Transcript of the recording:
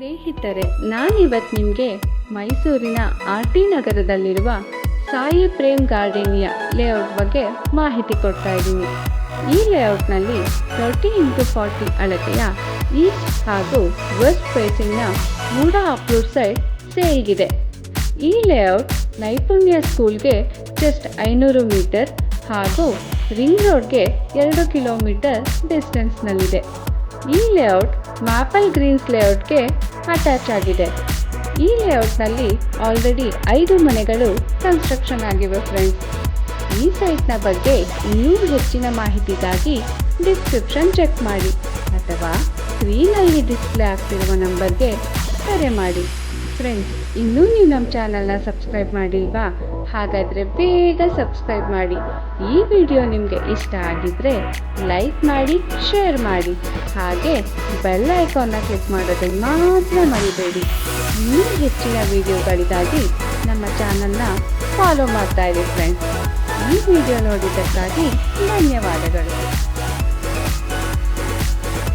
ಸ್ನೇಹಿತರೆ, ನಾನಿವತ್ತು ನಿಮಗೆ ಮೈಸೂರಿನ ಆರ್.ಟಿ. ನಗರದಲ್ಲಿರುವ ಸಾಯಿ ಪ್ರೇಮ್ ಗಾರ್ಡನಿಯ ಲೇಔಟ್ ಬಗ್ಗೆ ಮಾಹಿತಿ ಕೊಡ್ತಾ ಇದ್ದೀನಿ. ಈ ಲೇಔಟ್ನಲ್ಲಿ 30x40 ಅಳತೆಯ ಈಸ್ಟ್ ಹಾಗೂ ವೆಸ್ಟ್ ಫೇಸಿಂಗ್ನ ಮೂಡ ಅಪ್ರೂವ್ ಸೈಟ್ ಸೇಲ್ಗಿದೆ. ಈ ಲೇಔಟ್ ನೈಪುಣ್ಯ ಸ್ಕೂಲ್ಗೆ ಜಸ್ಟ್ 500 ಮೀಟರ್ ಹಾಗೂ ರಿಂಗ್ ರೋಡ್ಗೆ 2 ಕಿಲೋಮೀಟರ್ ಡಿಸ್ಟೆನ್ಸ್ನಲ್ಲಿದೆ. ಈ ಲೇಔಟ್ ಮ್ಯಾಪಲ್ ಗ್ರೀನ್ಸ್ ಲೇಔಟ್ಗೆ ಅಟ್ಯಾಚ್ ಆಗಿದೆ. ಈ ಲೇಔಟ್ನಲ್ಲಿ ಆಲ್ರೆಡಿ 5 ಮನೆಗಳು ಕನ್ಸ್ಟ್ರಕ್ಷನ್ ಆಗಿವೆ ಫ್ರೆಂಡ್ಸ್. ಈ ಸೈಟ್ನ ಬಗ್ಗೆ ಇನ್ನೂ ಹೆಚ್ಚಿನ ಮಾಹಿತಿಗಾಗಿ ಡಿಸ್ಕ್ರಿಪ್ಷನ್ ಚೆಕ್ ಮಾಡಿ ಅಥವಾ ಸ್ಕ್ರೀನಲ್ಲಿ ಡಿಸ್ಪ್ಲೇ ಆಗ್ತಿರುವ ನಂಬರ್ಗೆ ಕರೆ ಮಾಡಿ. ಫ್ರೆಂಡ್ಸ್, ಇನ್ನೂ ನೀವು ನಮ್ಮ ಚಾನಲ್ನ ಸಬ್ಸ್ಕ್ರೈಬ್ ಮಾಡಿಲ್ವಾ? ಹಾಗಾದರೆ ಬೇಗ ಸಬ್ಸ್ಕ್ರೈಬ್ ಮಾಡಿ. ಈ ವಿಡಿಯೋ ನಿಮಗೆ ಇಷ್ಟ ಆಗಿದ್ದರೆ ಲೈಕ್ ಮಾಡಿ, ಶೇರ್ ಮಾಡಿ, ಹಾಗೆ ಬೆಲ್ ಐಕಾನ್ನ ಕ್ಲಿಕ್ ಮಾಡೋದನ್ನು ಮಾತ್ರ ಮರಿಬೇಡಿ. ಇನ್ನೂ ಹೆಚ್ಚಿನ ವಿಡಿಯೋಗಳಿಗಾಗಿ ನಮ್ಮ ಚಾನಲ್ನ ಫಾಲೋ ಮಾಡ್ತಾ ಇರಿ ಫ್ರೆಂಡ್ಸ್. ಈ ವಿಡಿಯೋ ನೋಡಿದ್ದಕ್ಕಾಗಿ ಧನ್ಯವಾದಗಳು.